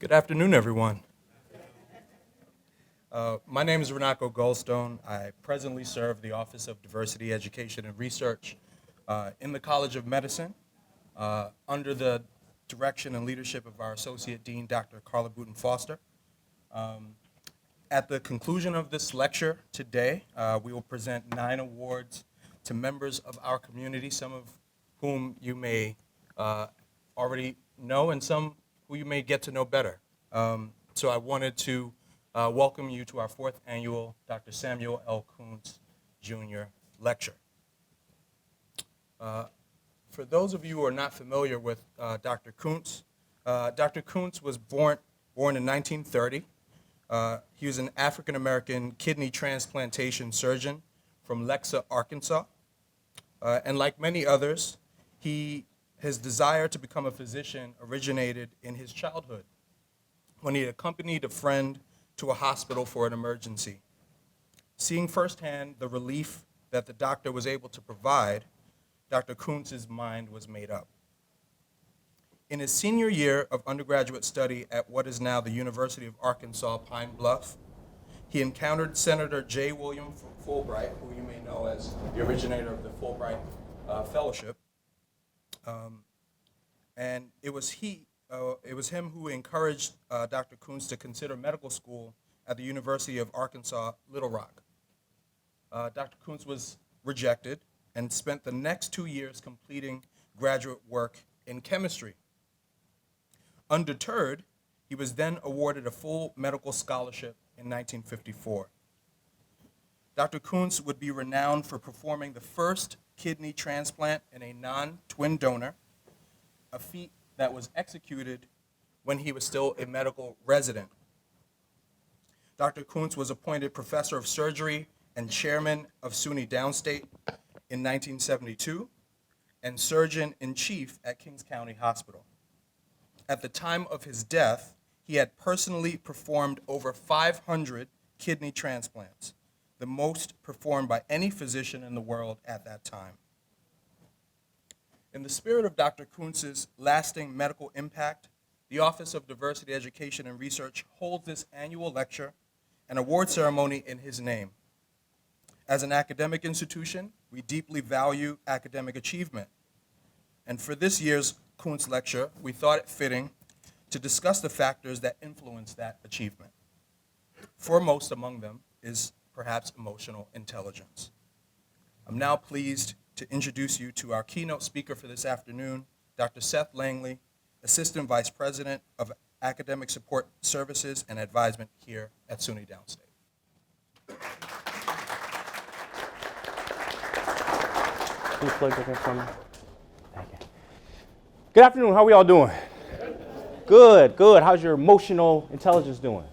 Good afternoon, everyone. My name is Renato Goldstone. I presently serve the Office of Diversity, Education, and Research in the College of Medicine under the direction and leadership of our Associate Dean, Dr. Carla Booten Foster. At the conclusion of this lecture today, we will present 9 awards to members of our community, some of whom you may already know and some who you may get to know better. So I wanted to welcome you to our 4th annual Dr. Samuel L. Kountz Jr. lecture. For those of you who are not familiar with Dr. Kountz, Dr. Kountz was born in 1930. He was an African-American kidney transplantation surgeon from Lexa, Arkansas. And like many others, his desire to become a physician originated in his childhood when he accompanied a friend to a hospital for an emergency. Seeing firsthand the relief that the doctor was able to provide, Dr. Kountz's mind was made up. In his senior year of undergraduate study at what is now the University of Arkansas Pine Bluff, he encountered Senator J. William Fulbright, who you may know as the originator of the Fulbright Fellowship. And it was him who encouraged Dr. Kountz to consider medical school at the University of Arkansas, Little Rock. Dr. Kountz was rejected and spent the next 2 years completing graduate work in chemistry. Undeterred, he was then awarded a full medical scholarship in 1954. Dr. Kountz would be renowned for performing the first kidney transplant in a non-twin donor, a feat that was executed when he was still a medical resident. Dr. Kountz was appointed professor of surgery and chairman of SUNY Downstate in 1972 and surgeon-in-chief at Kings County Hospital. At the time of his death, he had personally performed over 500 kidney transplants, the most performed by any physician in the world at that time. In the spirit of Dr. Kountz's lasting medical impact, the Office of Diversity, Education, and Research holds this annual lecture and award ceremony in his name. As an academic institution, we deeply value academic achievement. And for this year's Kountz lecture, we thought it fitting to discuss the factors that influence that achievement. Foremost among them is perhaps emotional intelligence. I'm now pleased to introduce you to our keynote speaker for this afternoon, Dr. Seth Langley, Assistant Vice President of Academic Support Services and Advisement here at SUNY Downstate. Can you plug that in for me? Thank you. Good afternoon. How are we all doing? Good, good. How's your emotional intelligence doing?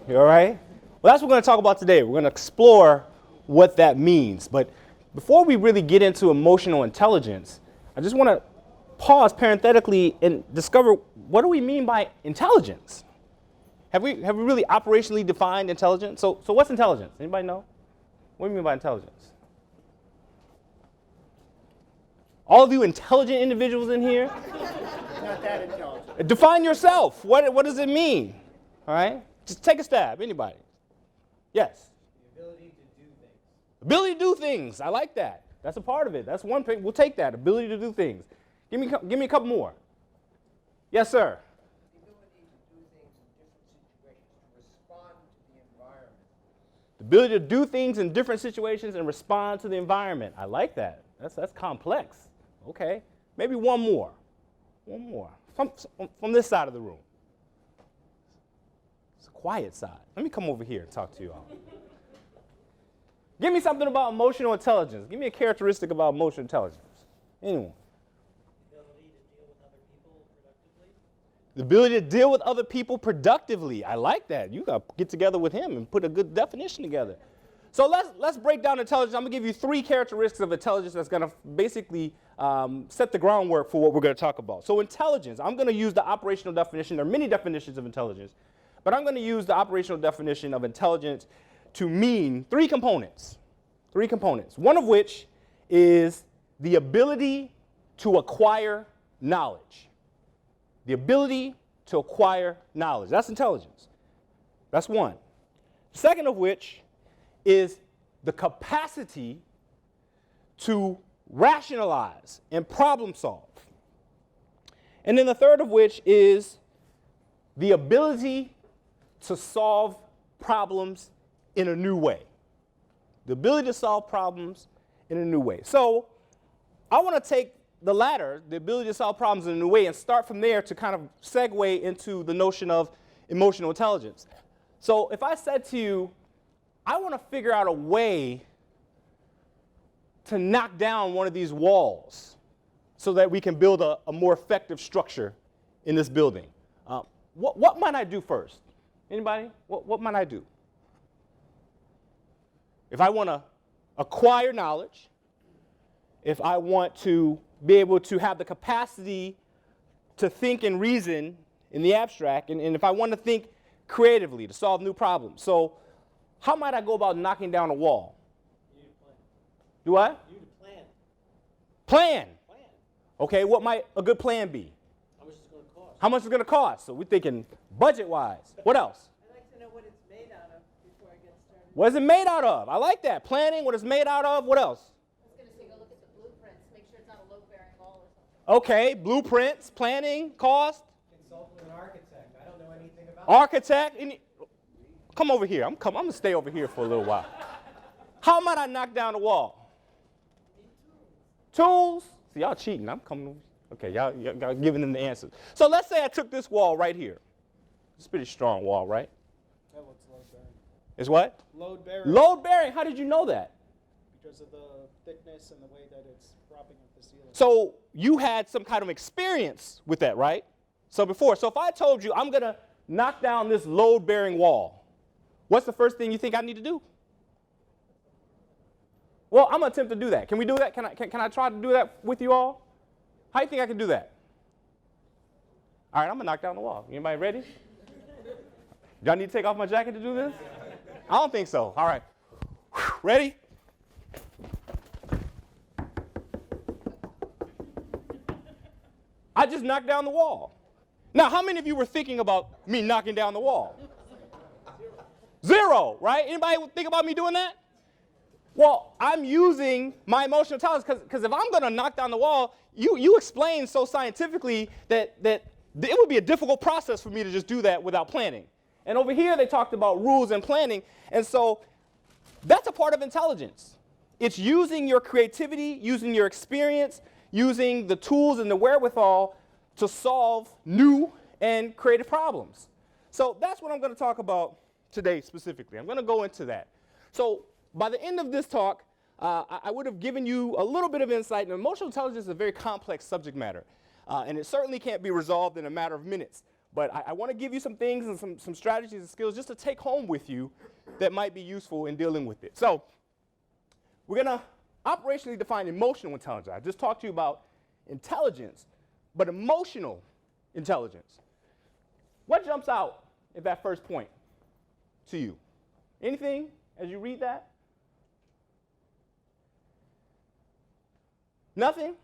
You all right? Well, that's what we're going to talk about today. We're going to explore what that means. But before we really get into emotional intelligence, I just want to pause parenthetically and discover, what do we mean by intelligence? Have we really operationally defined intelligence? So what's intelligence? Anybody know? What do you mean by intelligence? All of you intelligent individuals in here? Not that intelligent. Define yourself. What does it mean? All right? Just take a stab. Anybody? Yes? The ability to do things. Ability to do things. I like that. That's a part of it. That's one thing. We'll take that. Ability to do things. Give me a couple more. Yes, sir? The ability to do things in different situations The ability to do things in different situations and respond to the environment. and respond to the environment. I like that. That's complex. Okay. Maybe one more. One more. From this side of the room. It's a quiet side. Let me come over here and talk to you all. Give me something about emotional intelligence. Give me a characteristic about emotional intelligence. Anyone? The ability to deal with other people productively. I like that. You got to get together with him and put a good definition together. So let's break down intelligence. I'm going to give you 3 characteristics of intelligence that's going to basically set the groundwork for what we're going to talk about. So intelligence, I'm going to use the operational definition. There are many definitions of intelligence, but I'm going to use the operational definition of intelligence to mean 3 components. 3 components. One of which is the ability to acquire knowledge. The ability to acquire knowledge. That's intelligence. That's one. Second of which is the capacity to rationalize and problem solve. And then the third of which is the ability to solve problems in a new way. The ability to solve problems in a new way. So I want to take the latter, the ability to solve problems in a new way, and start from there to kind of segue into the notion of emotional intelligence. So if I said to you, I want to figure out a way to knock down one of these walls so that we can build a more effective structure in this building, what might I do first? Anybody? What might I do? If I want to acquire knowledge, if I want to be able to have the capacity to think and reason in the abstract, and if I want to think creatively to solve new problems. So how might I go about knocking down a wall? You need a plan. Do what? You need a plan. Plan. Plan. Okay, what might a good plan be? How much is it going to cost? How much is it going to cost? So we're thinking budget-wise. What else? I'd like to know what it's made out of before I get started. What is it made out of? I like that. Planning, what it's made out of. What else? I was going to say, go look at the blueprints, make sure it's not a load-bearing wall or something. Okay, blueprints, planning, cost. Consult with an architect. I don't know anything about Architect. Come over here. I'm going to stay over here for a little while. How might I knock down the wall? Tools. See, y'all cheating. I'm coming over. Okay, y'all giving them the answers. So let's say I took this wall right here. It's a pretty strong wall, right? That looks load-bearing. It's what? Load-bearing Load-bearing. How did you know that? because of the thickness and the way that it's propping up the ceiling. So you had some kind of experience with that, right? So if I told you I'm going to knock down this load-bearing wall, what's the first thing you think I need to do? Well, I'm going to attempt to do that. Can we do that? Can I try to do that with you all? How do you think I can do that? All right, I'm going to knock down the wall. Anybody ready? Do I need to take off my jacket to do this? I don't think so. All right. Ready? I just knocked down the wall. Now, how many of you were thinking about me knocking down the wall? Zero, right? Anybody think about me doing that? Well, I'm using my emotional intelligence because if I'm going to knock down the wall, you explained so scientifically that it would be a difficult process for me to just do that without planning. And over here, they talked about rules and planning. And so that's a part of intelligence. It's using your creativity, using your experience, using the tools and the wherewithal to solve new and creative problems. So that's what I'm going to talk about today specifically. I'm going to go into that. So by the end of this talk, I would have given you a little bit of insight. And emotional intelligence is a very complex subject matter. And it certainly can't be resolved in a matter of minutes. But I want to give you some things and some strategies and skills just to take home with you that might be useful in dealing with it. So we're going to operationally define emotional intelligence. I just talked to you about intelligence, but emotional intelligence. What jumps out at that first point to you? Anything as you read that? Nothing?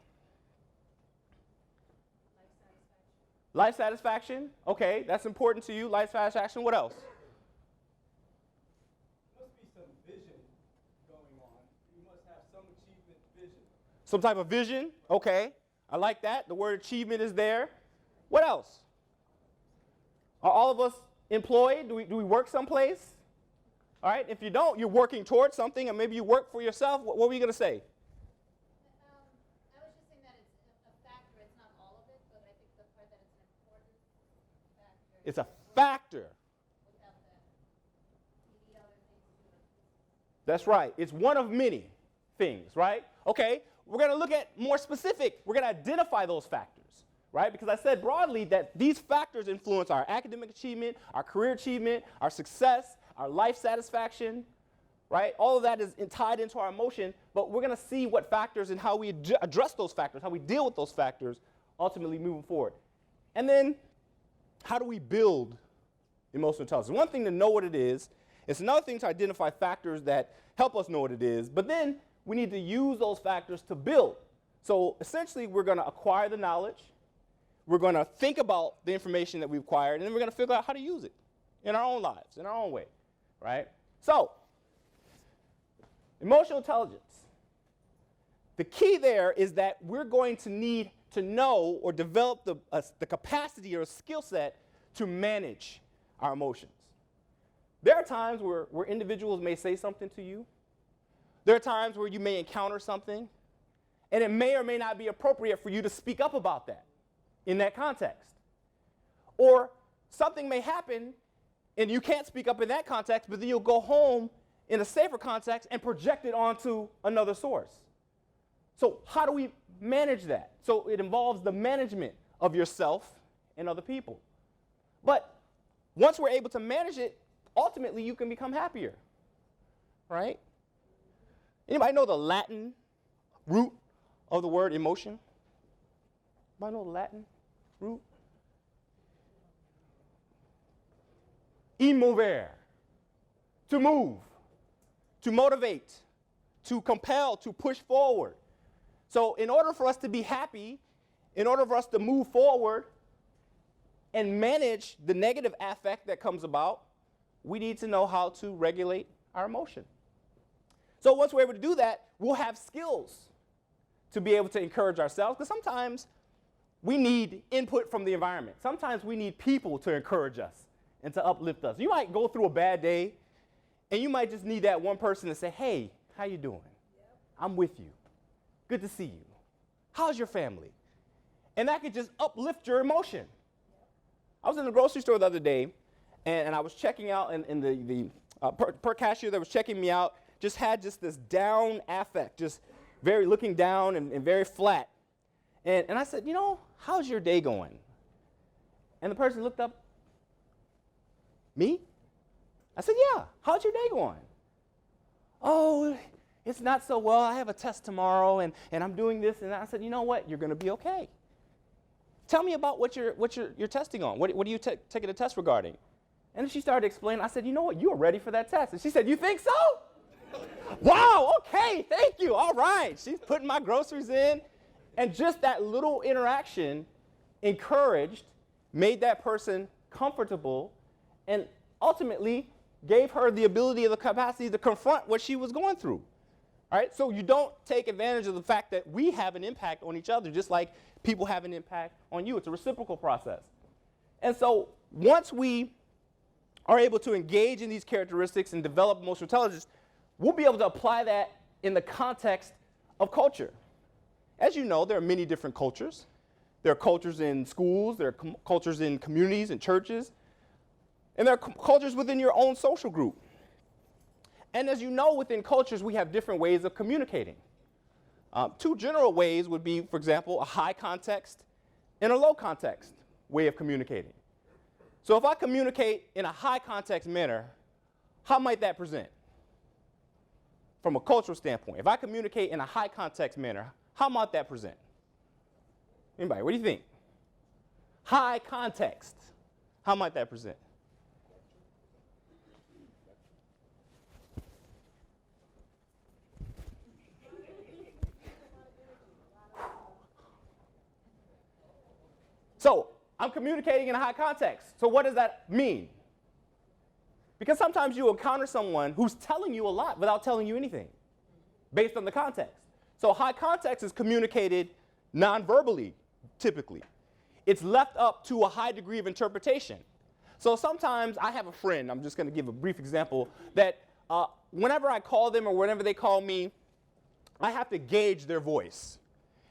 Life satisfaction. Okay, that's important to you. Life satisfaction. What else? There must be some vision going on. You must have some achievement vision. Some type of vision. Okay, I like that. The word achievement is there. What else? Are all of us employed? Do we work someplace? All right, if you don't, you're working towards something, and maybe you work for yourself. What were you going to say? I was just saying that it's a factor. It's not all of it, but I think the part that it's an important factor. It's a factor. Without that, you need other things to do it. That's right. It's one of many things, right? Okay, we're going to look at more specific. We're going to identify those factors, right? Because I said broadly that these factors influence our academic achievement, our career achievement, our success, our life satisfaction, right? All of that is tied into our emotion, but we're going to see what factors and how we address those factors, how we deal with those factors, ultimately moving forward. And then, how do we build emotional intelligence? One thing to know what it is. It's another thing to identify factors that help us know what it is, but then we need to use those factors to build. So essentially, we're going to acquire the knowledge. We're going to think about the information that we've acquired, and then we're going to figure out how to use it in our own lives, in our own way, right? So, emotional intelligence. The key there is that we're going to need to know or develop the capacity or a skill set to manage our emotions. There are times where individuals may say something to you. There are times where you may encounter something, and it may or may not be appropriate for you to speak up about that in that context. Or something may happen, and you can't speak up in that context, but then you'll go home in a safer context and project it onto another source. So how do we manage that? So it involves the management of yourself and other people. But once we're able to manage it, ultimately you can become happier, right? Anybody know the Latin root of the word emotion? Anybody know the Latin root? Immovere, to move, to motivate, to compel, to push forward. So in order for us to be happy, in order for us to move forward and manage the negative affect that comes about, we need to know how to regulate our emotion. So once we're able to do that, we'll have skills to be able to encourage ourselves, because sometimes we need input from the environment. Sometimes we need people to encourage us and to uplift us. You might go through a bad day, and you might just need that one person to say, hey, how you doing? I'm with you. Good to see you. How's your family? And that could just uplift your emotion. I was in the grocery store the other day, and I was checking out, and the per cashier that was checking me out just had this down affect, just very looking down and very flat. And I said, you know, how's your day going? And the person looked up, me? I said, yeah, how's your day going? Oh, it's not so well. I have a test tomorrow, and I'm doing this and that. I said, you know what? You're going to be okay. Tell me about what you're testing on. What are you taking a test regarding? And she started explaining. I said, you know what? You are ready for that test. And she said, you think so? Wow, okay, thank you. All right. She's putting my groceries in. And just that little interaction encouraged, made that person comfortable, and ultimately gave her the ability or the capacity to confront what she was going through. All right? So you don't take advantage of the fact that we have an impact on each other, just like people have an impact on you. It's a reciprocal process. And so once we are able to engage in these characteristics and develop emotional intelligence, we'll be able to apply that in the context of culture. As you know, there are many different cultures. There are cultures in schools, there are cultures in communities and churches, and there are cultures within your own social group. And as you know, within cultures, we have different ways of communicating. Two general ways would be, for example, a high context and a low context way of communicating. So if I communicate in a high context manner, how might that present from a cultural standpoint? If I communicate in a high context manner, how might that present? Anybody, what do you think? High context, how might that present? So I'm communicating in a high context. So what does that mean? Because sometimes you encounter someone who's telling you a lot without telling you anything based on the context. So high context is communicated non-verbally, typically. It's left up to a high degree of interpretation. So sometimes I have a friend, I'm just going to give a brief example, that whenever I call them or whenever they call me, I have to gauge their voice.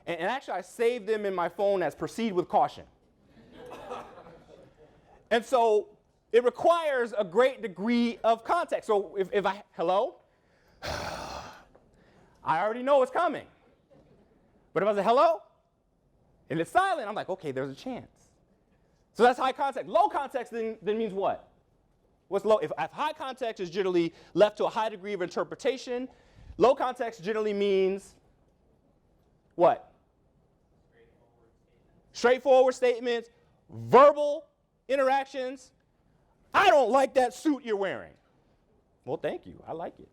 And actually I save them in my phone as proceed with caution. And so it requires a great degree of context. So if I, hello? I already know it's coming. But if I say hello, and it's silent, I'm like, okay, there's a chance. So that's high context. Low context then means what? What's low? If high context is generally left to a high degree of interpretation, low context generally means what? Straightforward statements, verbal interactions. I don't like that suit you're wearing. Well, thank you. I like it.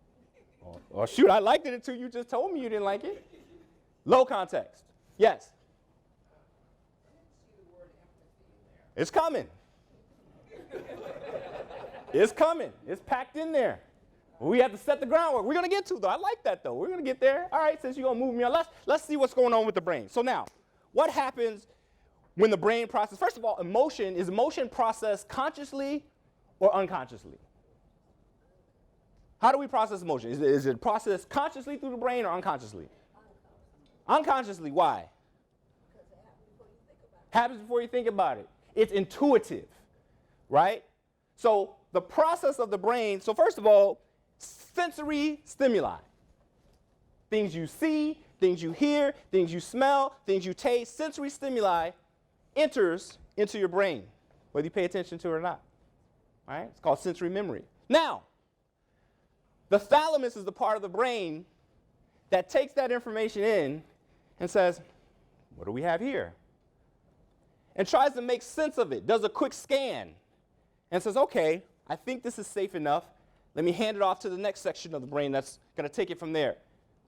Or shoot, I liked it until you just told me you didn't like it. Low context. Yes? I didn't see the word It's coming. It's coming. It's packed in there. We have to set the groundwork. We're going to get to, though. I like that, though. We're going to get there. All right, since you're going to move me on, let's see what's going on with the brain. So now, what happens when the brain processes? First of all, is emotion processed consciously or unconsciously? How do we process emotion? Is it processed consciously through the brain or unconsciously? Unconsciously. Why? Because it happens before you think about it. Happens before you think about it. It's intuitive, right? So the process of the brain, so first of all, sensory stimuli. Things you see, things you hear, things you smell, things you taste, sensory stimuli enters into your brain, whether you pay attention to it or not. All right? It's called sensory memory. Now, the thalamus is the part of the brain that takes that information in and says, what do we have here? And tries to make sense of it, does a quick scan, and says, okay, I think this is safe enough. Let me hand it off to the next section of the brain that's going to take it from there.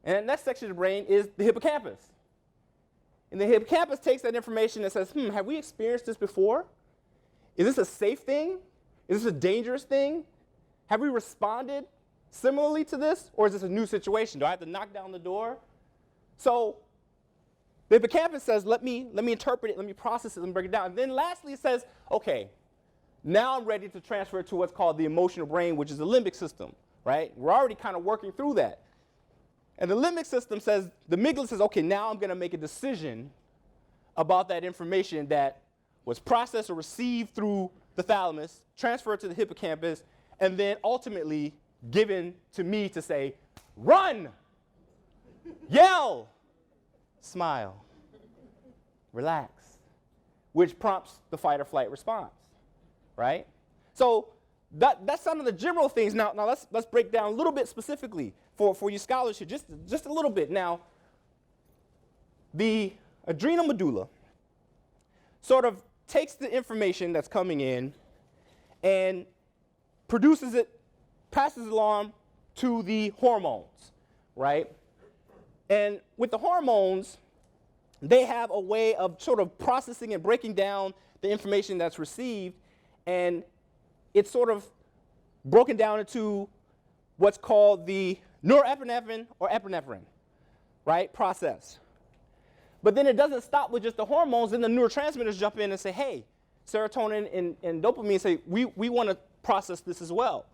And that next section of the brain is the hippocampus. And the hippocampus takes that information and says, have we experienced this before? Is this a safe thing? Is this a dangerous thing? Have we responded similarly to this? Or is this a new situation? Do I have to knock down the door? So the hippocampus says, let me interpret it, let me process it, let me break it down. And then lastly, it says, okay, now I'm ready to transfer it to what's called the emotional brain, which is the limbic system, right? We're already kind of working through that. And the limbic system says, the amygdala says, okay, now I'm going to make a decision about that information that was processed or received through the thalamus, transferred to the hippocampus, and then ultimately given to me to say, run, yell, smile, relax, which prompts the fight or flight response, right? So that's some of the general things. Now let's break down a little bit specifically for you scholars here, just a little bit. Now, the adrenal medulla sort of takes the information that's coming in and produces it, passes it along to the hormones, right? And with the hormones, they have a way of sort of processing and breaking down the information that's received, and it's sort of broken down into what's called the norepinephrine or epinephrine, right, process. But then it doesn't stop with just the hormones. Then the neurotransmitters jump in and say, hey, serotonin and dopamine say, we want to process this as well.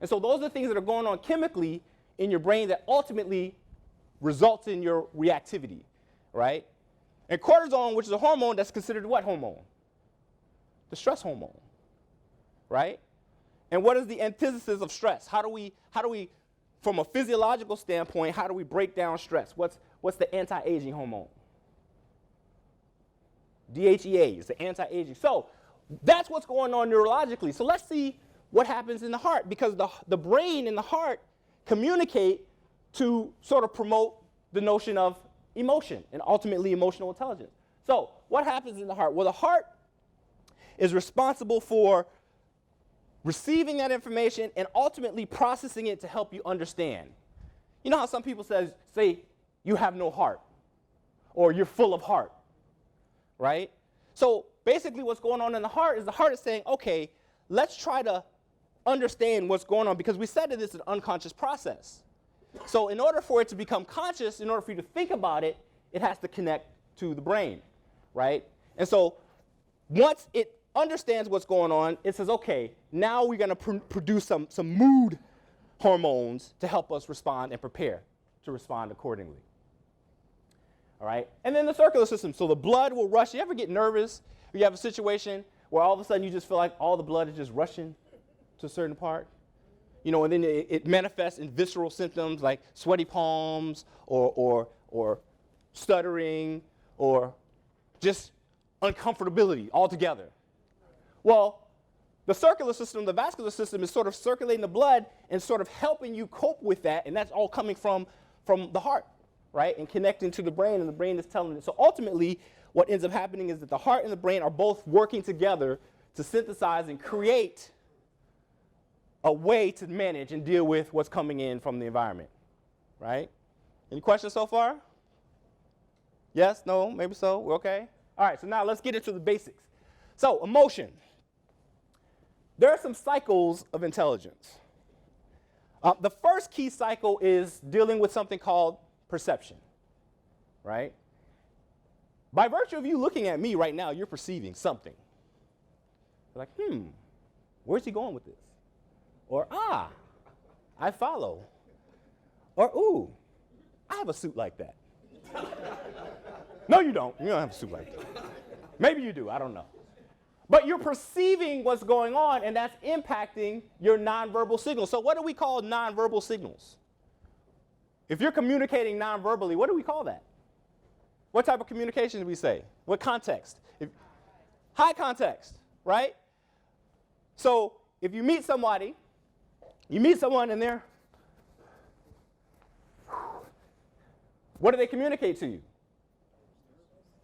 And so those are the things that are going on chemically in your brain that ultimately results in your reactivity, right? And cortisol, which is a hormone, that's considered what hormone? The stress hormone, right? And what is the antithesis of stress? How do we, from a physiological standpoint, how do we break down stress? What's the anti-aging hormone? DHEA is the anti-aging. So that's what's going on neurologically. So let's see what happens in the heart, because the brain and the heart communicate to sort of promote the notion of emotion and ultimately emotional intelligence. So what happens in the heart? Well, the heart is responsible for receiving that information and ultimately processing it to help you understand. You know how some people say you have no heart or you're full of heart, right? So basically what's going on in the heart is saying, okay, let's try to understand what's going on, because we said that this is an unconscious process. So in order for it to become conscious, in order for you to think about it, it has to connect to the brain, right? And so once it understands what's going on, it says, okay, now we're going to produce some mood hormones to help us respond and prepare to respond accordingly. All right? And then the circular system. So the blood will rush. You ever get nervous? You have a situation where all of a sudden you just feel like all the blood is just rushing to a certain part? You know, and then it manifests in visceral symptoms like sweaty palms or stuttering or just uncomfortability altogether. Well, the circular system, the vascular system, is sort of circulating the blood and sort of helping you cope with that, and that's all coming from the heart, right, and connecting to the brain, and the brain is telling it. So ultimately, what ends up happening is that the heart and the brain are both working together to synthesize and create a way to manage and deal with what's coming in from the environment, right? Any questions so far? Yes, no, maybe so, we're okay? All right, so now let's get into the basics. So, emotion. There are some cycles of intelligence. The first key cycle is dealing with something called perception, right? By virtue of you looking at me right now, you're perceiving something. You're like, where's he going with this? Or, I follow. Or, ooh, I have a suit like that. No, you don't. You don't have a suit like that. Maybe you do. I don't know. But you're perceiving what's going on, and that's impacting your nonverbal signals. So what do we call nonverbal signals? If you're communicating nonverbally, what do we call that? What type of communication do we say? What context? High context, right? So if you meet someone and they're, what do they communicate to you?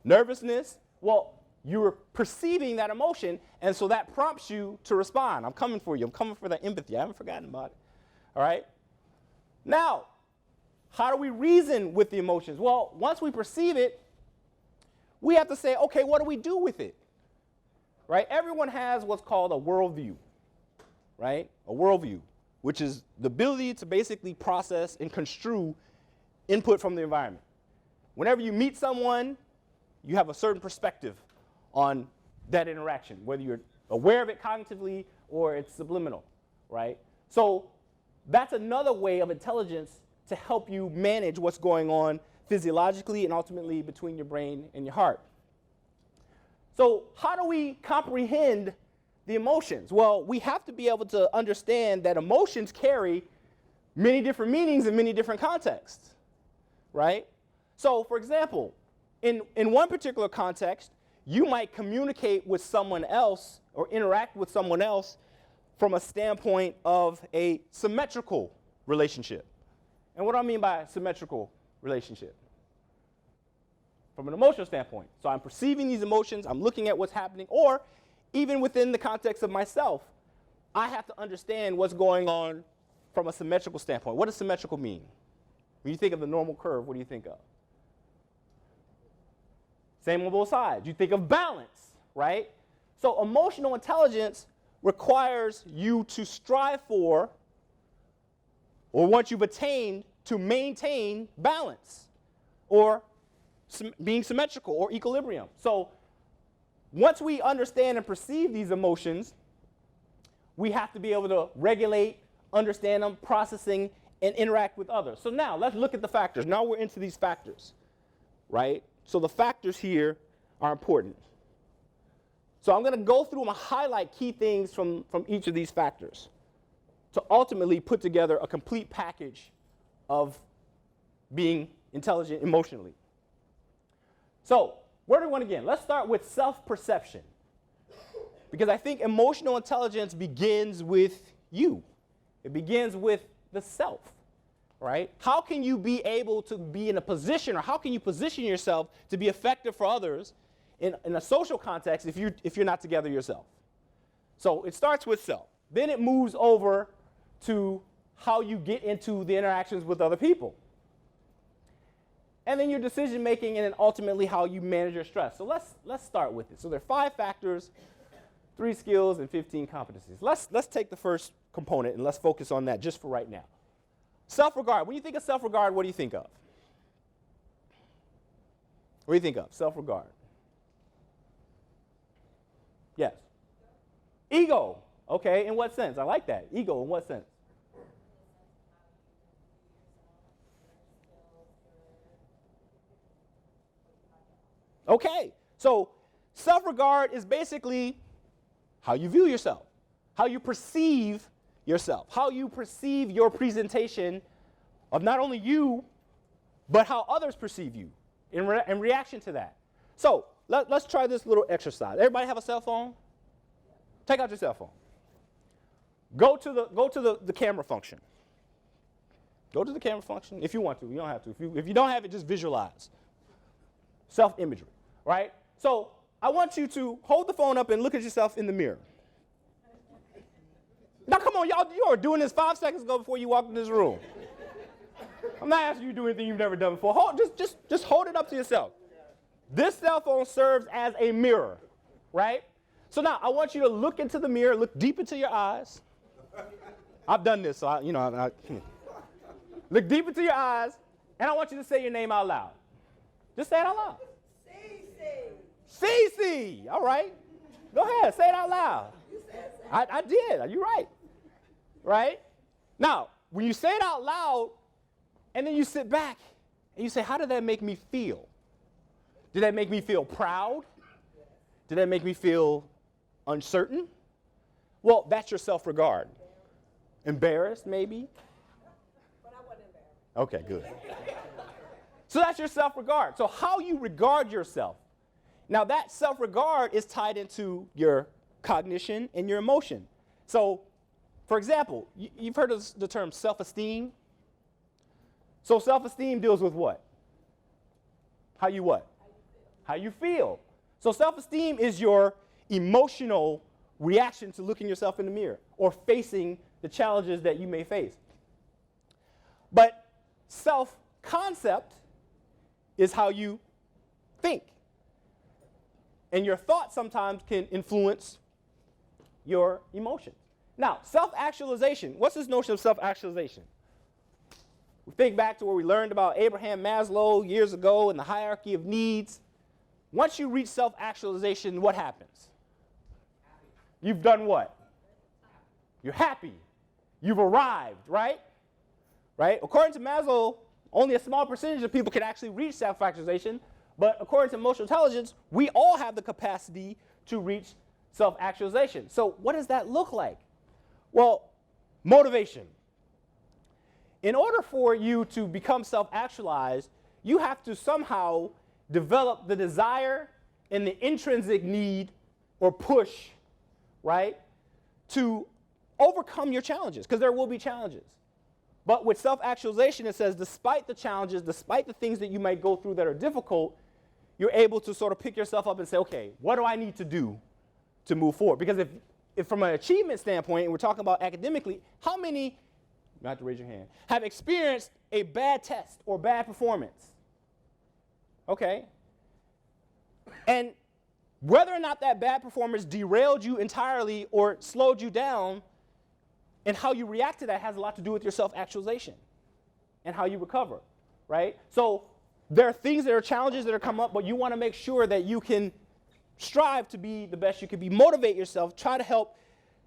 Nervousness. Well, you're perceiving that emotion, and so that prompts you to respond. I'm coming for you. I'm coming for that empathy. I haven't forgotten about it. All right? Now, how do we reason with the emotions? Well, once we perceive it, we have to say, okay, what do we do with it? Right? Everyone has what's called a worldview, right? A worldview, which is the ability to basically process and construe input from the environment. Whenever you meet someone, you have a certain perspective on that interaction, whether you're aware of it cognitively or it's subliminal, right? So that's another way of intelligence to help you manage what's going on physiologically and ultimately between your brain and your heart. So how do we comprehend the emotions? Well, we have to be able to understand that emotions carry many different meanings in many different contexts, right? So, for example, in one particular context, you might communicate with someone else or interact with someone else from a standpoint of a symmetrical relationship. And what do I mean by symmetrical relationship? From an emotional standpoint. So I'm perceiving these emotions, I'm looking at what's happening, or even within the context of myself, I have to understand what's going on from a symmetrical standpoint. What does symmetrical mean? When you think of the normal curve, what do you think of? Same on both sides. You think of balance, right? So emotional intelligence requires you to strive for, or once you've attained, to maintain balance, or being symmetrical, or equilibrium. So once we understand and perceive these emotions, we have to be able to regulate, understand them, processing, and interact with others. So now let's look at the factors. Now we're into these factors, right? So the factors here are important. So I'm going to go through and highlight key things from each of these factors to ultimately put together a complete package of being intelligent emotionally. So where do we want to begin? Let's start with self-perception, because I think emotional intelligence begins with you. It begins with the self. Right? How can you be able to be in a position, or how can you position yourself to be effective for others in a social context if you're not together yourself? So it starts with self. Then it moves over to how you get into the interactions with other people. And then your decision making, and then ultimately how you manage your stress. So let's start with it. So there are 5 factors, 3 skills, and 15 competencies. Let's take the first component and let's focus on that just for right now. Self-regard. When you think of self-regard, what do you think of? What do you think of? Self-regard. Yes. Ego. Okay, in what sense? I like that. Ego, in what sense? Okay, so self-regard is basically how you view yourself, how you perceive yourself, how you perceive your presentation of not only you, but how others perceive you in reaction to that. So let's try this little exercise. Everybody have a cell phone? Take out your cell phone. Go to the camera function. Go to the camera function if you want to. You don't have to. If you don't have it, just visualize. Self-imagery, right? So I want you to hold the phone up and look at yourself in the mirror. Now, come on, y'all, you were doing this 5 seconds ago before you walked in this room. I'm not asking you to do anything you've never done before. Just hold it up to yourself. This cell phone serves as a mirror, right? So now I want you to look into the mirror, look deep into your eyes. I've done this, so I look deep into your eyes, and I want you to say your name out loud. Just say it out loud. Cece. All right. Go ahead. Say it out loud. You said so. I did. You're right. Right? Now, when you say it out loud, and then you sit back, and you say, how did that make me feel? Did that make me feel proud? Did that make me feel uncertain? Well, that's your self-regard. Embarrassed, maybe? But I wasn't embarrassed. Okay, good. So that's your self-regard. So how you regard yourself. Now that self-regard is tied into your cognition and your emotion. So, for example, you've heard of the term self-esteem. So self-esteem deals with what? How you what? How you feel. So self-esteem is your emotional reaction to looking yourself in the mirror or facing the challenges that you may face. But self-concept is how you think. And your thoughts sometimes can influence your emotions. Now, self-actualization. What's this notion of self-actualization? We think back to where we learned about Abraham Maslow years ago and the hierarchy of needs. Once you reach self-actualization, what happens? You've done what? You're happy. You've arrived, right? Right? According to Maslow, only a small percentage of people can actually reach self-actualization, but according to emotional intelligence, we all have the capacity to reach self-actualization. So what does that look like? Well, motivation. In order for you to become self-actualized, you have to somehow develop the desire and the intrinsic need or push, right, to overcome your challenges, because there will be challenges. But with self-actualization, it says despite the challenges, despite the things that you might go through that are difficult, you're able to sort of pick yourself up and say, okay, what do I need to do to move forward? Because if from an achievement standpoint, and we're talking about academically, how many, you have to raise your hand, have experienced a bad test or bad performance? Okay. And whether or not that bad performance derailed you entirely or slowed you down, and how you react to that has a lot to do with your self-actualization and how you recover, right? So there are things that are challenges that are come up, but you want to make sure that you can strive to be the best you can be. Motivate yourself. Try to help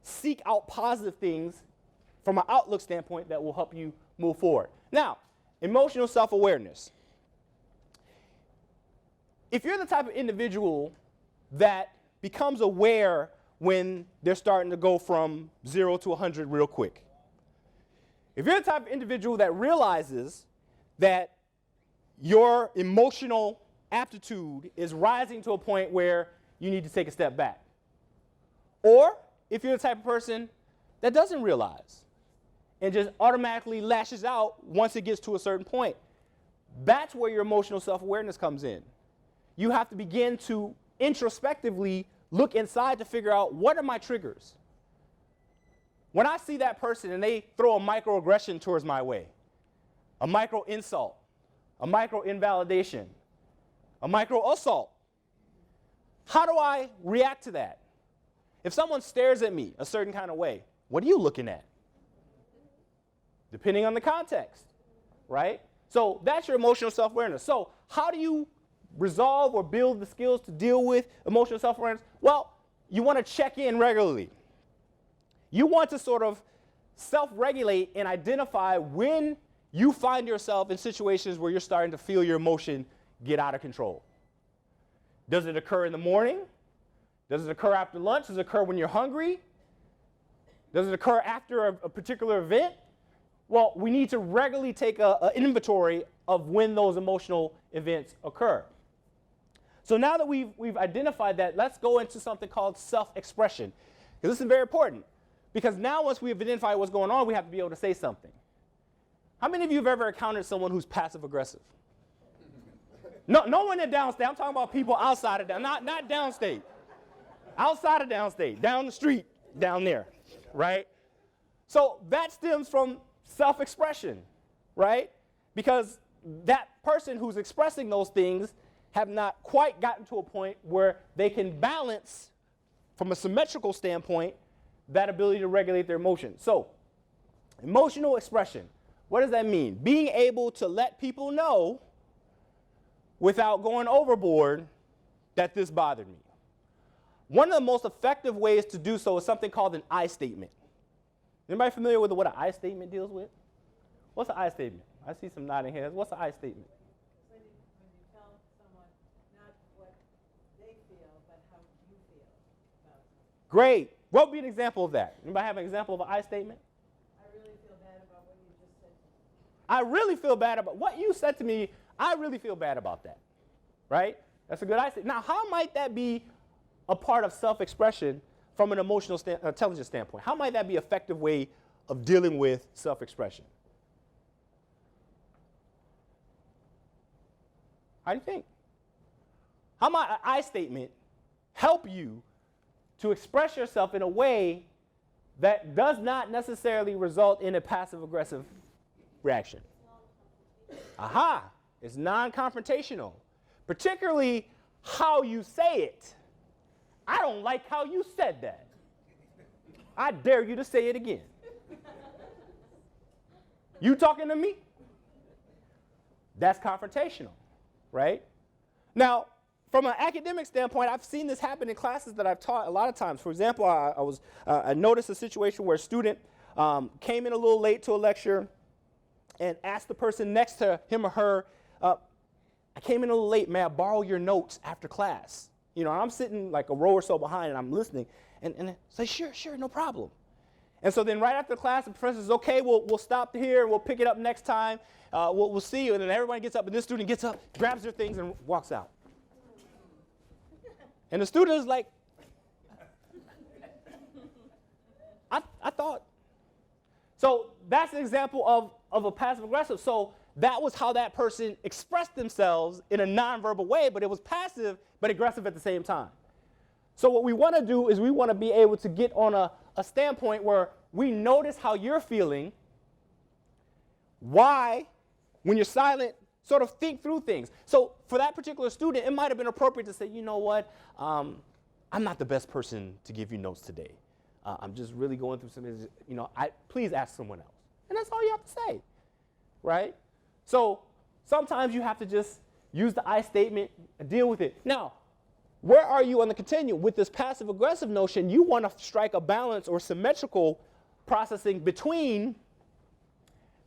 seek out positive things from an outlook standpoint that will help you move forward. Now, emotional self-awareness. If you're the type of individual that becomes aware when they're starting to go from 0 to 100 real quick. If you're the type of individual that realizes that your emotional aptitude is rising to a point where you need to take a step back. Or if you're the type of person that doesn't realize and just automatically lashes out once it gets to a certain point, that's where your emotional self-awareness comes in. You have to begin to introspectively look inside to figure out what are my triggers. When I see that person and they throw a microaggression towards my way, a micro insult, a micro invalidation, a micro assault, how do I react to that? If someone stares at me a certain kind of way, what are you looking at? Depending on the context, right? So that's your emotional self-awareness. So how do you resolve or build the skills to deal with emotional self-awareness? Well, you want to check in regularly. You want to sort of self-regulate and identify when you find yourself in situations where you're starting to feel your emotion get out of control. Does it occur in the morning? Does it occur after lunch? Does it occur when you're hungry? Does it occur after a particular event? Well, we need to regularly take an inventory of when those emotional events occur. So now that we've identified that, let's go into something called self-expression. Because this is very important. Because now once we've identified what's going on, we have to be able to say something. How many of you have ever encountered someone who's passive-aggressive? No one in downstate. I'm talking about people outside of not downstate. Outside of downstate, down the street, down there, right? So that stems from self-expression, right? Because that person who's expressing those things have not quite gotten to a point where they can balance from a symmetrical standpoint, that ability to regulate their emotions. So, emotional expression. What does that mean? Being able to let people know without going overboard that this bothered me. One of the most effective ways to do so is something called an I statement. Anybody familiar with what an I statement deals with? What's an I statement? I see some nodding heads. What's an I statement? When you tell someone not what they feel, but how you feel about something. Great. What would be an example of that? Anybody have an example of an I statement? I really feel bad about what you just said to me. I really feel bad about what you said to me. I really feel bad about that. Right? That's a good I statement. Now, how might that be a part of self-expression from an emotional intelligence standpoint? How might that be an effective way of dealing with self-expression? How do you think? How might an I statement help you to express yourself in a way that does not necessarily result in a passive-aggressive reaction? Aha! It's non-confrontational. Particularly how you say it. I don't like how you said that. I dare you to say it again. You talking to me? That's confrontational, right? Now, from an academic standpoint, I've seen this happen in classes that I've taught a lot of times. For example, I noticed a situation where a student came in a little late to a lecture and asked the person next to him or her, I came in a little late, may I borrow your notes after class? You know, I'm sitting like a row or so behind and I'm listening and I say, sure, no problem. And so then right after class, the professor says, okay, we'll stop here, we'll pick it up next time, we'll see you. And then everybody gets up and this student gets up, grabs their things and walks out. And the student is like, I thought. So that's an example of a passive aggressive. So that was how that person expressed themselves in a nonverbal way, but it was passive but aggressive at the same time. So what we want to do is we want to be able to get on a standpoint where we notice how you're feeling, why, when you're silent, sort of think through things. So for that particular student, it might have been appropriate to say, you know what, I'm not the best person to give you notes today. I'm just really going through some, you know, please ask someone else. And that's all you have to say, right? So sometimes you have to just use the I statement and deal with it. Now, where are you on the continuum? With this passive-aggressive notion, you want to strike a balance or symmetrical processing between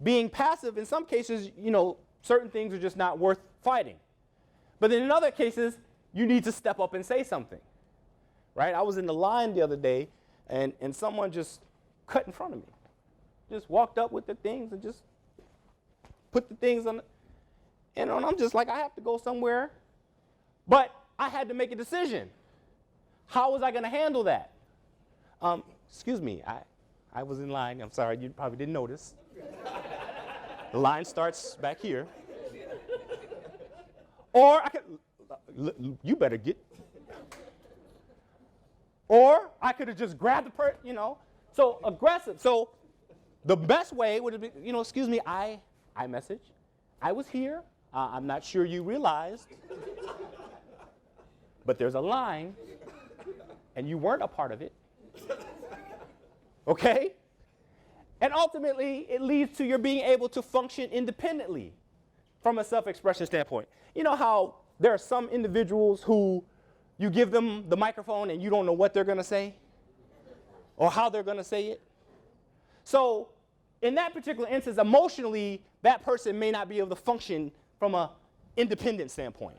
being passive. In some cases, you know, certain things are just not worth fighting. But then in other cases, you need to step up and say something, right? I was in the line the other day, and someone just cut in front of me. Just walked up with the things and just put the things on, and I'm just like, I have to go somewhere. But I had to make a decision. How was I going to handle that? Excuse me, I was in line. I'm sorry, you probably didn't notice. The line starts back here. Or I could, you better get. Or I could have just grabbed the person, you know. So aggressive. So the best way would have been, you know, excuse me, I message. I was here. I'm not sure you realized. But there's a line, and you weren't a part of it. Okay? And ultimately, it leads to your being able to function independently from a self-expression standpoint. You know how there are some individuals who you give them the microphone and you don't know what they're going to say or how they're going to say it? So in that particular instance, emotionally, that person may not be able to function from an independent standpoint.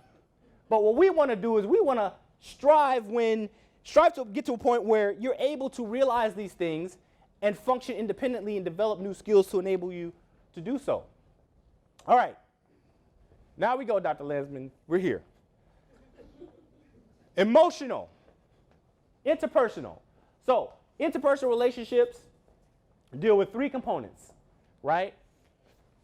But what we want to do is we want to strive to get to a point where you're able to realize these things and function independently and develop new skills to enable you to do so. All right. Now we go, Dr. Landsman. We're here. Emotional, interpersonal. So interpersonal relationships deal with three components, right?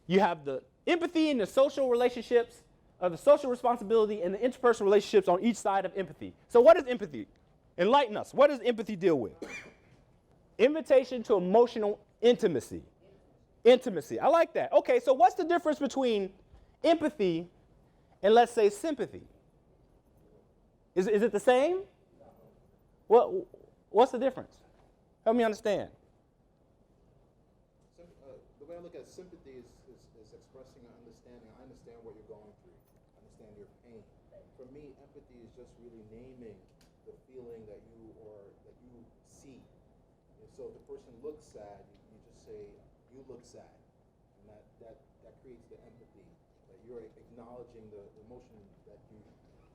You have the empathy and the social relationships, the social responsibility, and the interpersonal relationships on each side of empathy. So what is empathy? Enlighten us. What does empathy deal with? Invitation to emotional intimacy. Intimacy. I like that. Okay, so what's the difference between empathy and, let's say, sympathy? Is it the same? What's the difference? Help me understand. The way I look at sympathy is expressing an understanding. I understand what you're going through. I understand your pain. For me, empathy is just really naming the feeling that you see. And so if the person looks sad, you just say, you look sad. And that creates the empathy, that you're acknowledging the emotion that you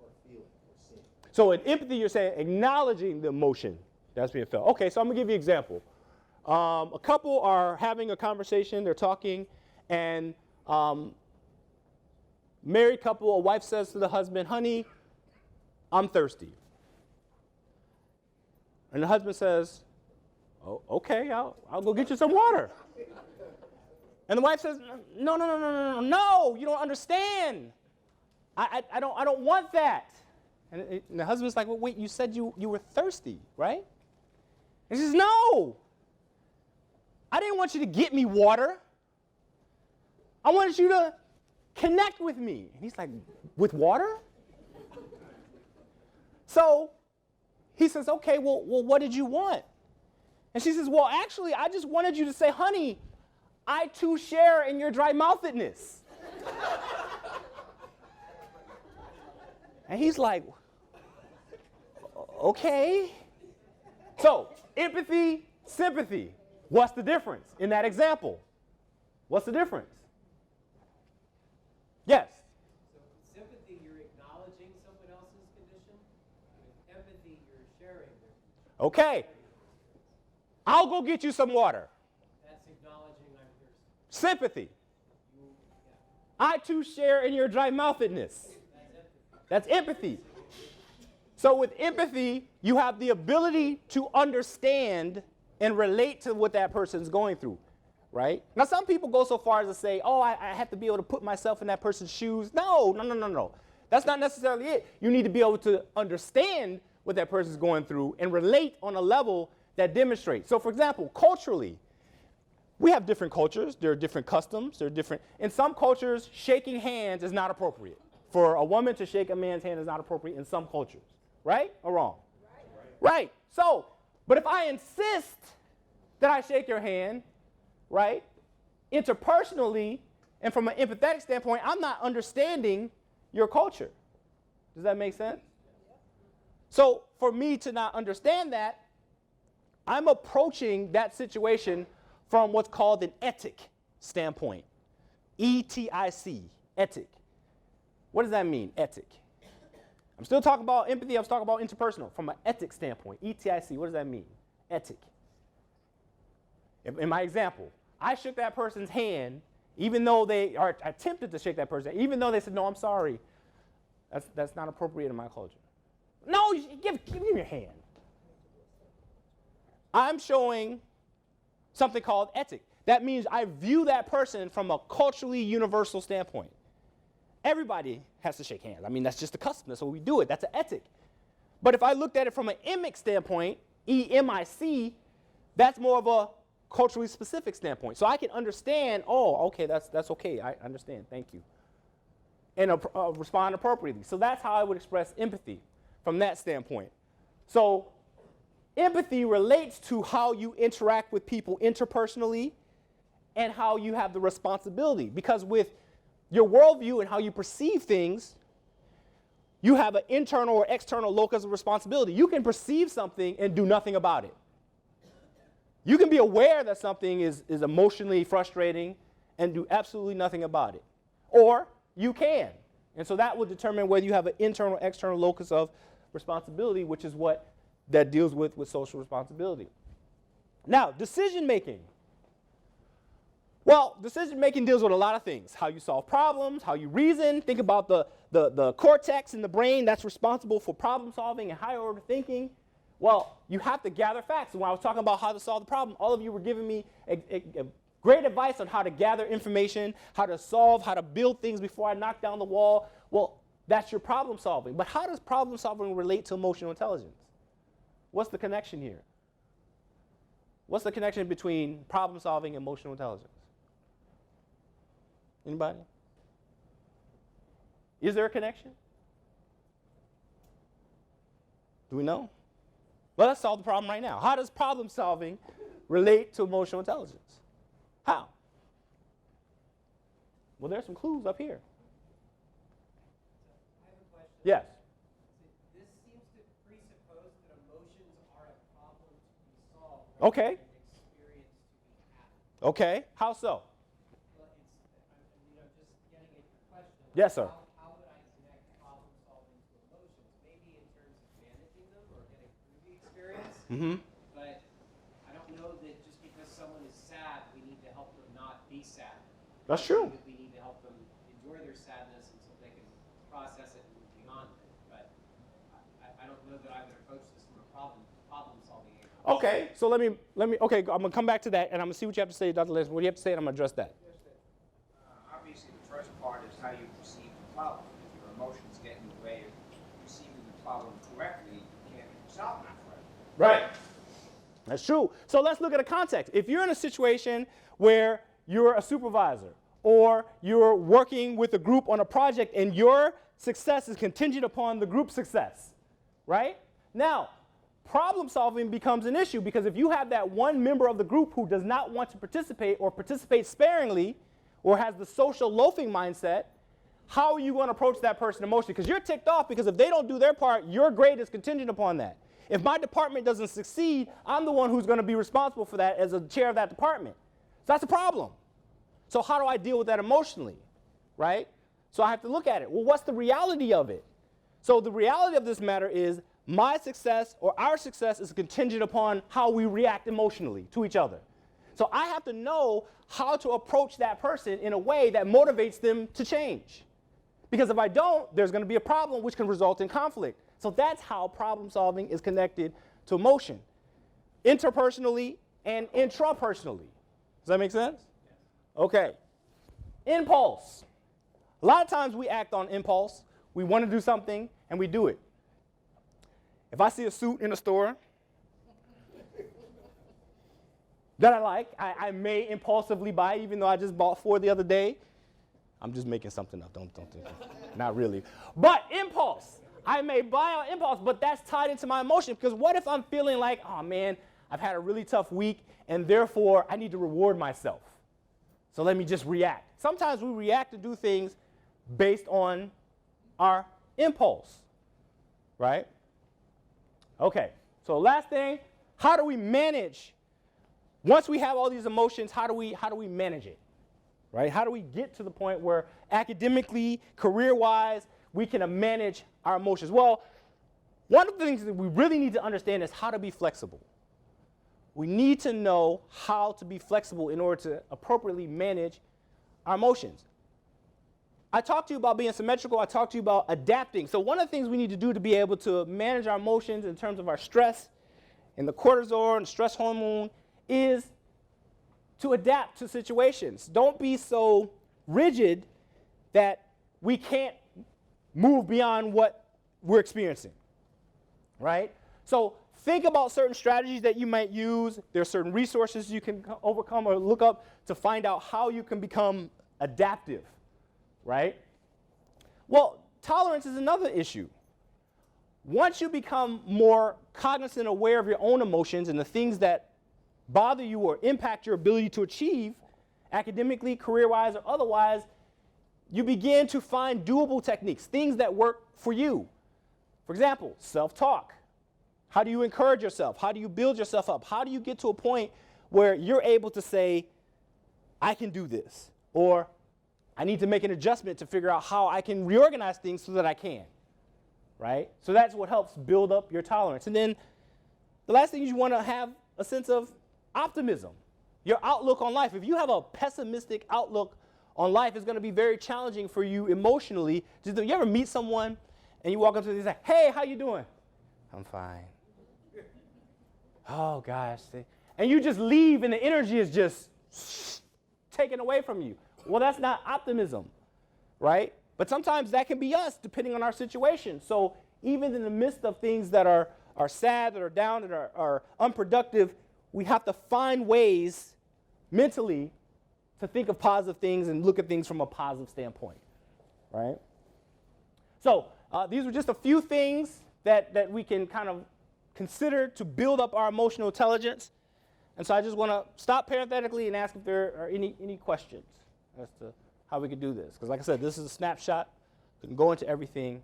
are feeling or seeing. So in empathy, you're saying acknowledging the emotion that's being felt. Okay, so I'm going to give you an example. A couple are having a conversation, they're talking, and married couple, a wife says to the husband, honey, I'm thirsty. And the husband says, oh, okay, I'll go get you some water. And the wife says, no, you don't understand. I don't want that. And the husband's like, well, wait, you said you were thirsty, right? And he says, no, I didn't want you to get me water. I wanted you to connect with me. And he's like, with water? So he says, okay, well, what did you want? And she says, well, actually, I just wanted you to say, honey, I too share in your dry-mouthedness. And he's like, okay. So, empathy, sympathy. What's the difference in that example? What's the difference? Yes? So with sympathy, you're acknowledging someone else's condition. With empathy, you're sharing their. Okay. I'll go get you some water. That's acknowledging I'm thirsty. Sympathy. Yeah. I too share in your dry-mouthedness. That's empathy. So with empathy, you have the ability to understand and relate to what that person's going through, right? Now, some people go so far as to say, oh, I have to be able to put myself in that person's shoes. No. That's not necessarily it. You need to be able to understand what that person's going through and relate on a level that demonstrates. So, for example, culturally, we have different cultures. There are different customs. There are different. In some cultures, shaking hands is not appropriate. For a woman to shake a man's hand is not appropriate in some cultures. Right or wrong? Right. So, but if I insist that I shake your hand, right, interpersonally and from an empathetic standpoint, I'm not understanding your culture. Does that make sense? So for me to not understand that, I'm approaching that situation from what's called an etic standpoint. E-T-I-C, etic. What does that mean, etic? I'm still talking about empathy. I'm talking about interpersonal. From an etic standpoint, E-T-I-C, what does that mean? Etic. In my example, I shook that person's hand, even though they are attempted to shake that person, even though they said, no, I'm sorry. That's not appropriate in my culture. No, give me your hand. I'm showing something called etic. That means I view that person from a culturally universal standpoint. Everybody has to shake hands. I mean, that's just a custom. That's what we do it. That's an etic. But if I looked at it from an emic standpoint, E-M-I-C, that's more of a culturally specific standpoint. So I can understand, oh, okay, that's okay. I understand. Thank you. And respond appropriately. So that's how I would express empathy from that standpoint. So empathy relates to how you interact with people interpersonally and how you have the responsibility. Because with your worldview and how you perceive things, you have an internal or external locus of responsibility. You can perceive something and do nothing about it. You can be aware that something is emotionally frustrating and do absolutely nothing about it. Or you can. And so that will determine whether you have an internal or external locus of responsibility, which is what that deals with social responsibility. Now, decision making. Well, decision making deals with a lot of things. How you solve problems, how you reason. Think about the cortex in the brain that's responsible for problem solving and higher order thinking. Well, you have to gather facts. And when I was talking about how to solve the problem, all of you were giving me a great advice on how to gather information, how to solve, how to build things before I knock down the wall. Well, that's your problem solving. But how does problem solving relate to emotional intelligence? What's the connection here? What's the connection between problem solving and emotional intelligence? Anybody? Is there a connection? Do we know? Well, let's solve the problem right now. How does problem solving relate to emotional intelligence? How? Well, there's some clues up here. I have a question. Yes. This seems to presuppose that emotions are a problem to be solved. Okay. Rather than an experience to be had. Okay. How so? Well, I'm just getting at your question. Yes, sir. How would I connect problem solving to emotions? Maybe in terms of managing them or getting through the experience. Mm-hmm. But I don't know that just because someone is sad, we need to help them not be sad. That's true. We need to help them enjoy their sadness until they can process it and move beyond it. But I don't know that I would approach this from a problem solving angle. Okay, so let me, okay, I'm gonna come back to that and I'm gonna see what you have to say, Dr. Lance. What do you have to say and I'm gonna address that. Obviously, the first part is how you perceive the problem. If your emotions get in the way of perceiving the problem correctly, you can't solve it correctly. Right. That's true. So let's look at a context. If you're in a situation where you're a supervisor or you're working with a group on a project and your success is contingent upon the group's success, right? Now, problem solving becomes an issue because if you have that one member of the group who does not want to participate or participate sparingly or has the social loafing mindset, how are you going to approach that person emotionally? Because you're ticked off because if they don't do their part, your grade is contingent upon that. If my department doesn't succeed, I'm the one who's going to be responsible for that as a chair of that department. So that's a problem. So how do I deal with that emotionally, right? So I have to look at it. Well, what's the reality of it? So the reality of this matter is my success or our success is contingent upon how we react emotionally to each other. So I have to know how to approach that person in a way that motivates them to change. Because if I don't, there's going to be a problem which can result in conflict. So that's how problem solving is connected to emotion, interpersonally and intrapersonally. Does that make sense? Yes. Okay. Impulse. A lot of times we act on impulse. We want to do something and we do it. If I see a suit in a store that I like, I may impulsively buy, even though I just bought 4 the other day. I'm just making something up. Don't think that. Not really. But impulse. I may buy on impulse, but that's tied into my emotion. Because what if I'm feeling like, oh man, I've had a really tough week, and therefore I need to reward myself. So let me just react. Sometimes we react to do things based on our impulse, right? Okay, so last thing, how do we manage? Once we have all these emotions, how do we manage it, right? How do we get to the point where academically, career-wise, we can manage our emotions? Well, one of the things that we really need to understand is how to be flexible. We need to know how to be flexible in order to appropriately manage our emotions. I talked to you about being symmetrical. I talked to you about adapting. So one of the things we need to do to be able to manage our emotions in terms of our stress and the cortisol and stress hormone is to adapt to situations. Don't be so rigid that we can't move beyond what we're experiencing, right? So think about certain strategies that you might use. There are certain resources you can overcome or look up to find out how you can become adaptive, right? Well, tolerance is another issue. Once you become more cognizant and aware of your own emotions and the things that bother you or impact your ability to achieve academically, career-wise, or otherwise, you begin to find doable techniques, things that work for you. For example, self-talk. How do you encourage yourself? How do you build yourself up? How do you get to a point where you're able to say, I can do this, or I need to make an adjustment to figure out how I can reorganize things so that I can, right? So that's what helps build up your tolerance. And then the last thing is you want to have a sense of optimism, your outlook on life. If you have a pessimistic outlook on life, it's going to be very challenging for you emotionally. You ever meet someone and you walk up to them and say, hey, how you doing? I'm fine. Oh, gosh. And you just leave and the energy is just taken away from you. Well, that's not optimism, right? But sometimes that can be us, depending on our situation. So even in the midst of things that are sad, that are down, that are unproductive, we have to find ways mentally to think of positive things and look at things from a positive standpoint, right? So these were just a few things that we can kind of consider to build up our emotional intelligence. And so I just want to stop parenthetically and ask if there are any questions as to how we could do this. Because like I said, this is a snapshot. Couldn't go into everything.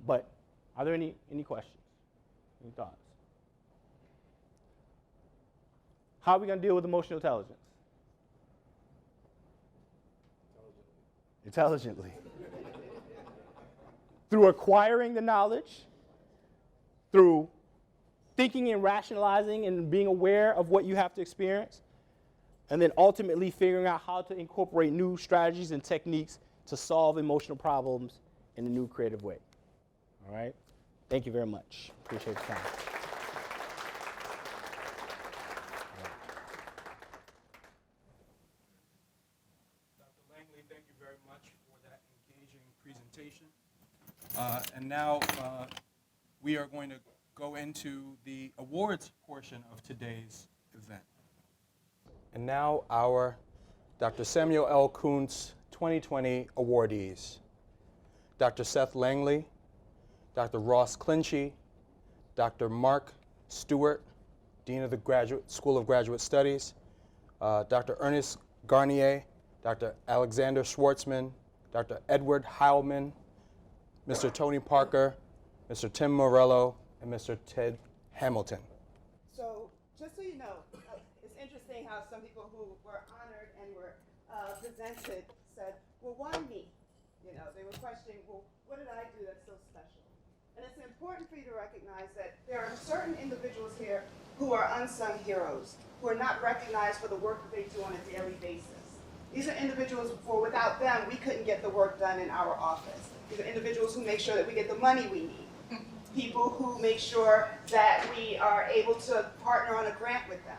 But are there any questions? Any thoughts? How are we going to deal with emotional intelligence? Intelligently. Through acquiring the knowledge, through thinking and rationalizing and being aware of what you have to experience, and then ultimately figuring out how to incorporate new strategies and techniques to solve emotional problems in a new creative way. All right? Thank you very much. Appreciate the time. Dr. Langley, thank you very much for that engaging presentation. And now we are going to go into the awards portion of today's event. And now our Dr. Samuel L. Kountz 2020 awardees. Dr. Seth Langley, Dr. Ross Clinchy, Dr. Mark Stewart, Dean of the School of Graduate Studies, Dr. Ernest Garnier, Dr. Alexander Schwartzman, Dr. Edward Heilman, Mr. Tony Parker, Mr. Tim Morello, and Mr. Ted Hamilton. So, just so you know, it's interesting how some people who were honored and were presented said, well, why me? You know, they were questioning, well, what did I do that's so special? And it's important for you to recognize that there are certain individuals here who are unsung heroes, who are not recognized for the work that they do on a daily basis. These are individuals for without them, we couldn't get the work done in our office. These are individuals who make sure that we get the money we need. People who make sure that we are able to partner on a grant with them.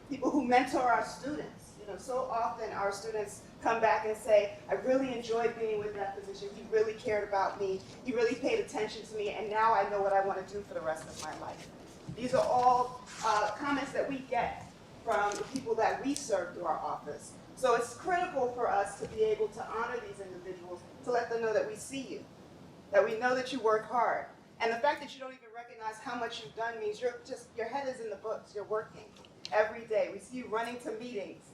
People who mentor our students. You know, so often our students come back and say, I really enjoyed being with that physician. He really cared about me. He really paid attention to me, and now I know what I want to do for the rest of my life. These are all comments that we get from the people that we serve through our office. So it's critical for us to be able to honor these individuals, to let them know that we see you, that we know that you work hard. And the fact that you don't even recognize how much you've done means your head is in the books, you're working every day. We see you running to meetings.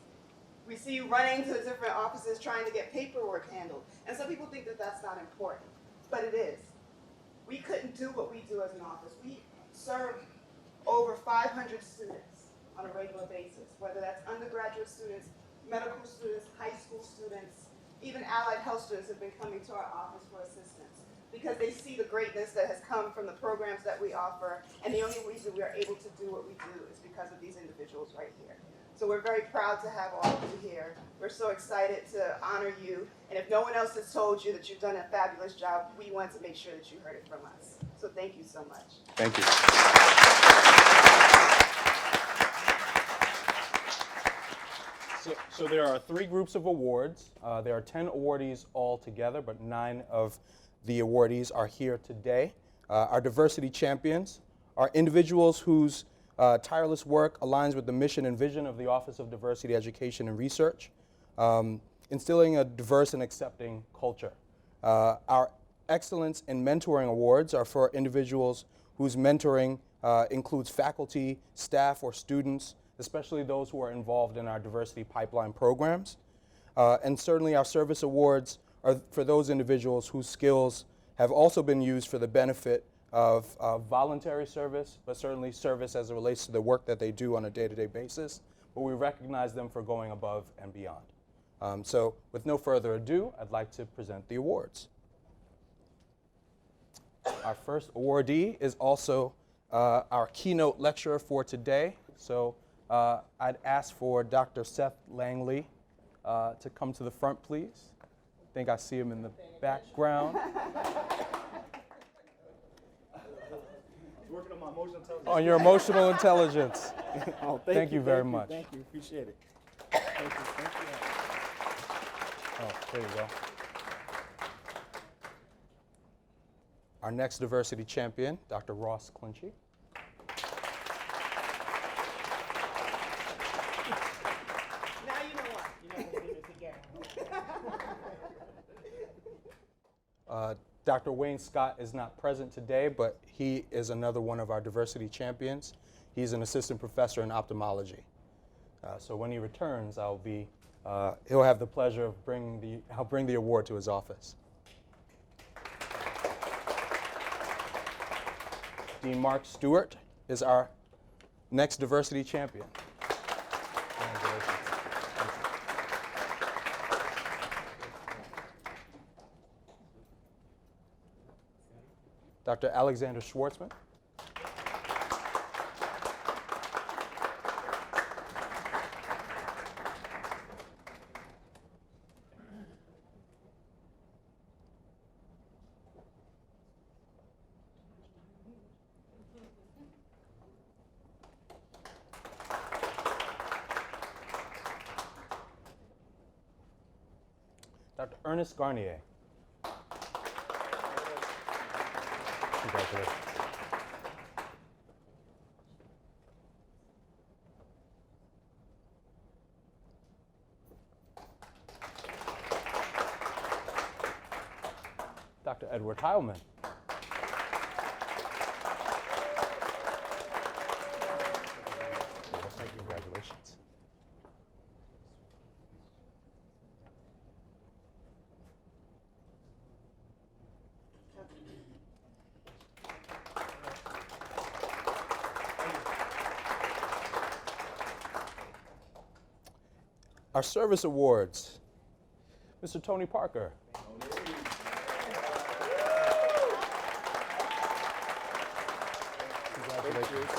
We see you running to different offices trying to get paperwork handled. And some people think that that's not important, but it is. We couldn't do what we do as an office. We serve over 500 students on a regular basis, whether that's undergraduate students, medical students, high school students, even allied health students have been coming to our office for assistance because they see the greatness that has come from the programs that we offer, and the only reason we are able to do what we do is because of these individuals right here. So we're very proud to have all of you here. We're so excited to honor you, and if no one else has told you that you've done a fabulous job, we want to make sure that you heard it from us. So thank you so much. Thank you. So there are 3 groups of awards. There are 10 awardees altogether, but 9 of the awardees are here today. Our diversity champions are individuals whose tireless work aligns with the mission and vision of the Office of Diversity Education and Research, instilling a diverse and accepting culture. Our Excellence in Mentoring Awards are for individuals whose mentoring includes faculty, staff, or students, especially those who are involved in our diversity pipeline programs. And certainly our service awards are for those individuals whose skills have also been used for the benefit of voluntary service, but certainly service as it relates to the work that they do on a day-to-day basis. But we recognize them for going above and beyond. So with no further ado, I'd like to present the awards. Our first awardee is also our keynote lecturer for today. So I'd ask for Dr. Seth Langley to come to the front, please. I think I see him in the background. Working on my emotional intelligence. On your emotional intelligence. Oh, Thank you very much. Thank you. Appreciate it. Thank you. Oh, there you go. Our next diversity champion, Dr. Ross Clinchy. Now you know what. You're not going to do this again. Dr. Wayne Scott is not present today, but he is another one of our diversity champions. He's an assistant professor in ophthalmology. So when he returns, he'll have the pleasure of I'll bring the award to his office. Dean Mark Stewart is our next diversity champion. Congratulations. Dr. Alexander Schwartzman. Dr. Ernest Garnier. Congratulations. Dr. Edward Heilman. Congratulations. Our service awards. Mr. Tony Parker. Congratulations.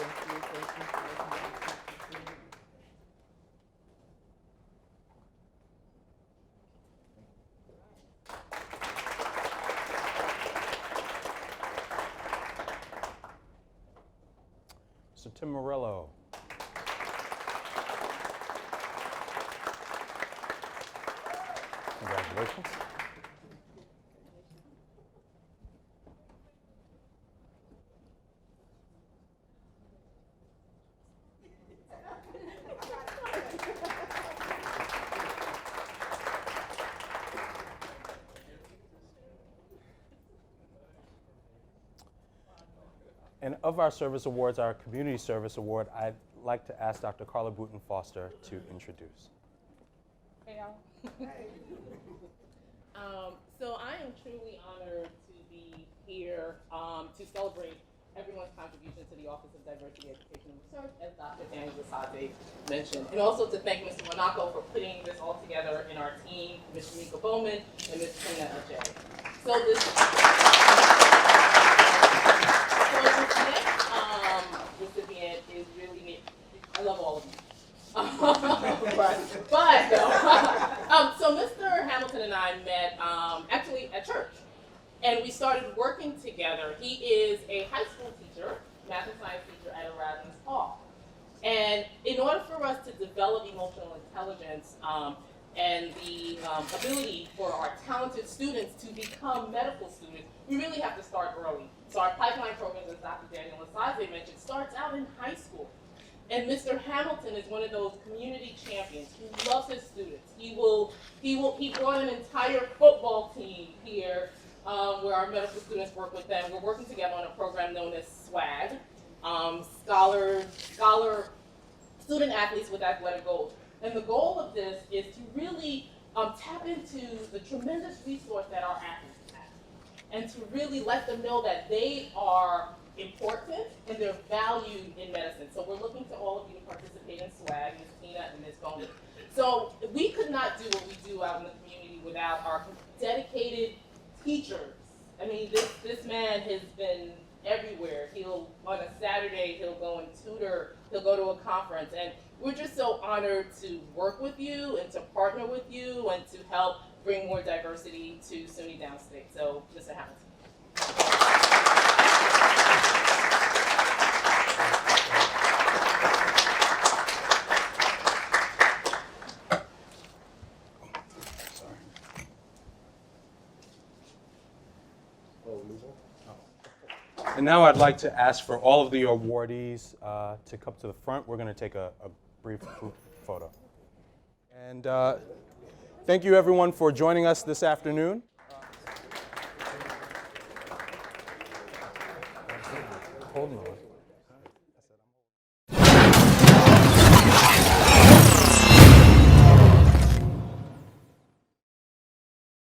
Mr. Tim Morello. Congratulations. And of our service awards, our community service award, I'd like to ask Dr. Carla Booten Foster to introduce. Hey, y'all. So I am truly honored to be here to celebrate everyone's contribution to the Office of Diversity, Education, and Research, as Dr. Daniel Zasade mentioned, and also to thank Mr. Monaco for putting this all together in our team, Ms. Shamika Bowman and Ms. Tina Ajay. So this recipient is really neat. I love all of you. So Mr. Hamilton and I met actually at church, and we started working together. He is a high school teacher, math and science teacher at Erasmus Hall. And in order for us to develop emotional intelligence and the ability for our talented students to become medical students, we really have to start early. So our pipeline program, as Dr. Daniel Zasade mentioned, starts out in high school. And Mr. Hamilton is one of those community champions who loves his students. He brought an entire football team here where our medical students work with them. We're working together on a program known as SWAG, Scholar Student Athletes with Athletic Goals. And the goal of this is to really tap into the tremendous resource that our athletes have, and to really let them know that they are important and they're valued in medicine. So we're looking to all of you to participate in SWAG, Ms. Tina and Ms. Bowman. So we could not do what we do out in the community without our dedicated teachers. I mean, this man has been everywhere. On a Saturday, he'll go and tutor, he'll go to a conference, and we're just so honored to work with you and to partner with you and to help bring more diversity to SUNY Downstate. So, Mr. Hamilton. And now I'd like to ask for all of the awardees to come to the front. We're going to take a brief group photo. And thank you, everyone, for joining us this afternoon. holding on.